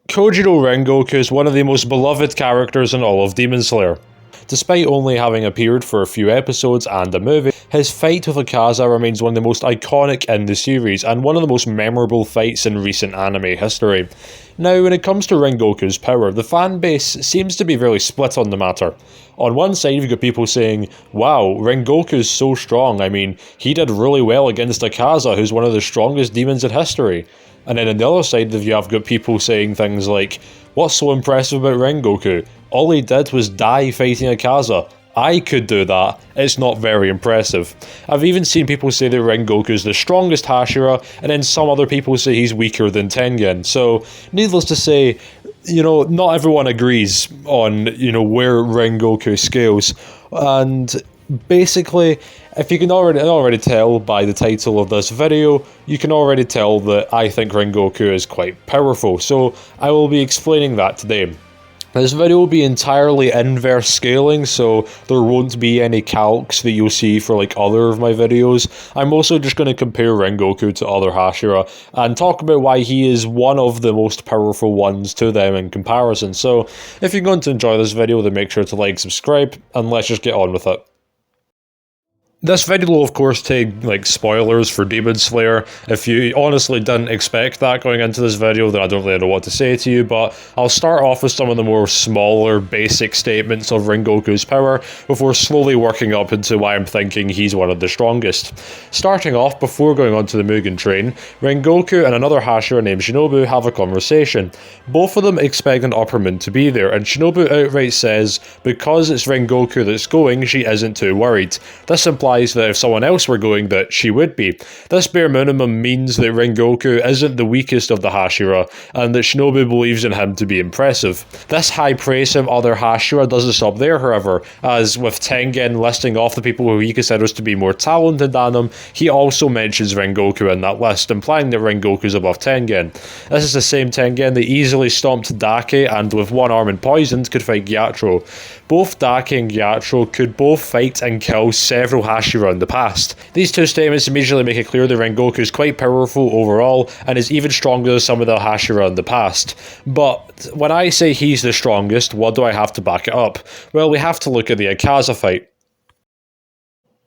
Kojiro Rengoku is one of the most beloved characters in all of Demon Slayer. Despite only having appeared for a few episodes and a movie, his fight with Akaza remains one of the most iconic in the series and one of the most memorable fights in recent anime history. Now, when it comes to Rengoku's power, the fan base seems to be very split on the matter. On one side, you've got people saying, wow, Rengoku's so strong, I mean, he did really well against Akaza, who's one of the strongest demons in history. And then on the other side, you have got people saying things like, what's so impressive about Rengoku? All he did was die fighting Akaza. I could do that. It's not very impressive. I've even seen people say that Rengoku is the strongest Hashira, and then some other people say he's weaker than Tengen. So, needless to say, not everyone agrees on, where Rengoku scales. And basically, if you can already tell by the title of this video, you can already tell that I think Rengoku is quite powerful. So, I will be explaining that today. This video will be entirely inverse scaling, so there won't be any calcs that you'll see for other of my videos. I'm also just going to compare Rengoku to other Hashira and talk about why he is one of the most powerful ones to them in comparison. So if you're going to enjoy this video, then make sure to like, subscribe, and let's just get on with it. This video will of course take spoilers for Demon Slayer. If you honestly didn't expect that going into this video, then I don't really know what to say to you, but I'll start off with some of the more smaller basic statements of Rengoku's power before slowly working up into why I'm thinking he's one of the strongest. Starting off, before going on to the Mugen Train, Rengoku and another Hashira named Shinobu have a conversation. Both of them expect an Upperman to be there, and Shinobu outright says because it's Rengoku that's going, she isn't too worried. This implies that if someone else were going, that she would be. This bare minimum means that Rengoku isn't the weakest of the Hashira, and that Shinobu believes in him to be impressive. This high praise from other Hashira doesn't stop there, however, as with Tengen listing off the people who he considers to be more talented than him, he also mentions Rengoku in that list, implying that Rengoku is above Tengen. This is the same Tengen that easily stomped Dake and with one arm and poisoned could fight Gyatro. Both Dake and Gyatro could both fight and kill several Hashira in the past. These two statements immediately make it clear that Rengoku is quite powerful overall and is even stronger than some of the Hashira in the past. But when I say he's the strongest, what do I have to back it up? Well, we have to look at the Akaza fight.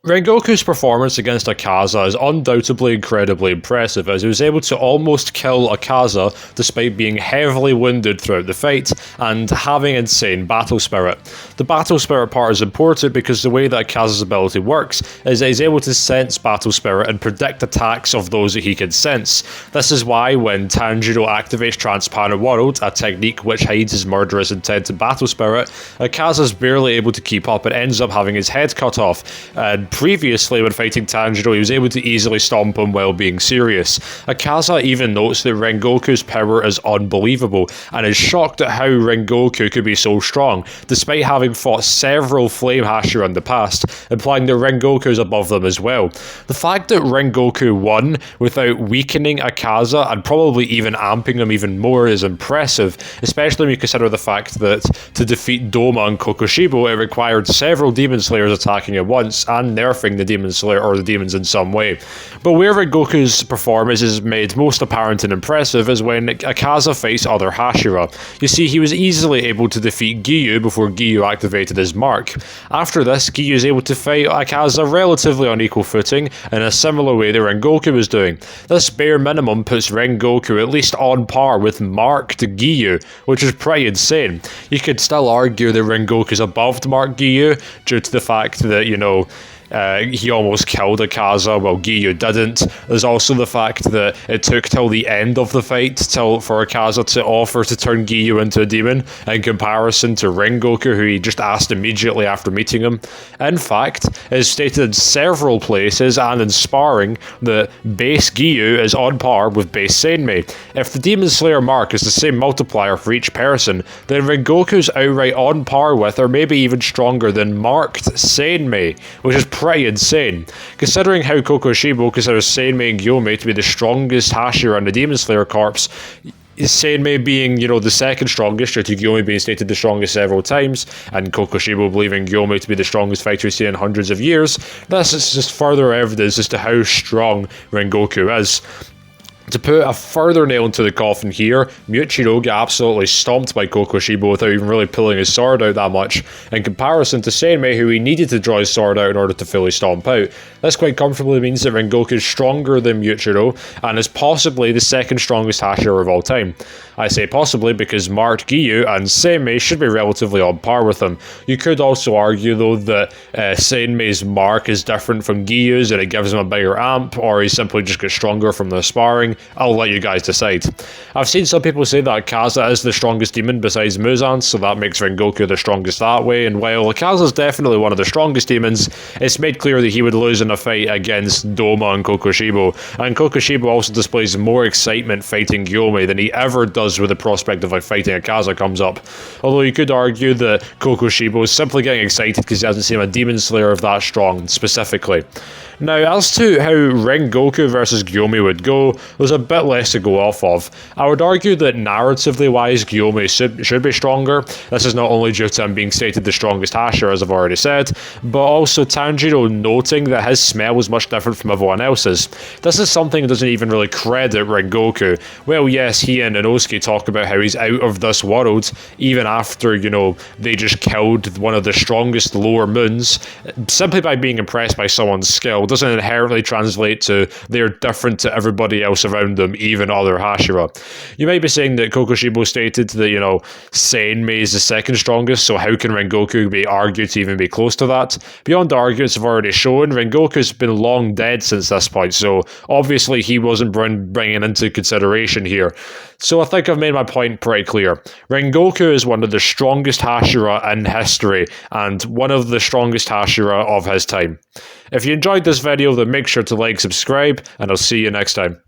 Rengoku's performance against Akaza is undoubtedly incredibly impressive, as he was able to almost kill Akaza despite being heavily wounded throughout the fight and having insane battle spirit. The battle spirit part is important because the way that Akaza's ability works is that he's able to sense battle spirit and predict attacks of those that he can sense. This is why when Tanjiro activates Transparent World, a technique which hides his murderous intent in battle spirit, Akaza's barely able to keep up and ends up having his head cut off. Previously, when fighting Tanjiro, he was able to easily stomp him while being serious. Akaza even notes that Rengoku's power is unbelievable, and is shocked at how Rengoku could be so strong, despite having fought several Flame Hashira in the past, implying that Rengoku is above them as well. The fact that Rengoku won without weakening Akaza, and probably even amping him even more, is impressive, especially when you consider the fact that to defeat Doma and Kokoshibo, it required several Demon Slayers attacking at once, and nerfing the Demon Slayer or the demons in some way. But where Rengoku's performance is made most apparent and impressive is when Akaza fights other Hashira. You see, he was easily able to defeat Giyu before Giyu activated his mark. After this, Giyu is able to fight Akaza relatively on equal footing in a similar way that Rengoku was doing. This bare minimum puts Rengoku at least on par with marked Giyu, which is pretty insane. You could still argue that Rengoku is above marked Giyu due to the fact that, he almost killed Akaza, while Giyu didn't. There's also the fact that it took till the end of the fight for Akaza to offer to turn Giyu into a demon, in comparison to Rengoku, who he just asked immediately after meeting him. In fact, it is stated in several places and in sparring that base Giyu is on par with base Senmei. If the Demon Slayer mark is the same multiplier for each person, then Rengoku's outright on par with, or maybe even stronger than, marked Senmei, which is pretty insane. Considering how Kokoshibo considers Senmei and Gyomei to be the strongest Hashira in the Demon Slayer Corps, Senmei being, the second strongest, due to Gyomei being stated the strongest several times, and Kokoshibo believing Gyomei to be the strongest fighter we've seen in hundreds of years, this is just further evidence as to how strong Rengoku is. To put a further nail into the coffin here, Muichiro got absolutely stomped by Kokushibo without even really pulling his sword out that much, in comparison to Senmei, who he needed to draw his sword out in order to fully stomp out. This quite comfortably means that Rengoku is stronger than Muichiro, and is possibly the second strongest Hashira of all time. I say possibly because marked Giyu and Senmei should be relatively on par with him. You could also argue though that Senmei's mark is different from Giyu's and it gives him a bigger amp, or he simply just gets stronger from the sparring. I'll let you guys decide. I've seen some people say that Akaza is the strongest demon besides Muzan, so that makes Rengoku the strongest that way, and while Akaza's definitely one of the strongest demons, it's made clear that he would lose in a fight against Doma and Kokushibo, and Kokushibo also displays more excitement fighting Gyomei than he ever does with the prospect of fighting Akaza comes up. Although you could argue that Kokushibo is simply getting excited because he hasn't seen a demon slayer of that strong, specifically. Now, as to how Rengoku versus Gyomei would go, there's a bit less to go off of. I would argue that narratively wise, Gyomei should be stronger. This is not only due to him being stated the strongest Hashira, as I've already said, but also Tanjiro noting that his smell was much different from everyone else's. This is something that doesn't even really credit Rengoku. Well, yes, he and Inosuke talk about how he's out of this world, even after, they just killed one of the strongest lower moons. Simply by being impressed by someone's skill doesn't inherently translate to they're different to everybody else around them, even other Hashira. You might be saying that Kokushibo stated that, Senmei is the second strongest, so how can Rengoku be argued to even be close to that? Beyond the arguments I've already shown, Rengoku's been long dead since this point, so obviously he wasn't bringing into consideration here. So I think I've made my point pretty clear. Rengoku is one of the strongest Hashira in history, and one of the strongest Hashira of his time. If you enjoyed this video, then make sure to like, subscribe, and I'll see you next time.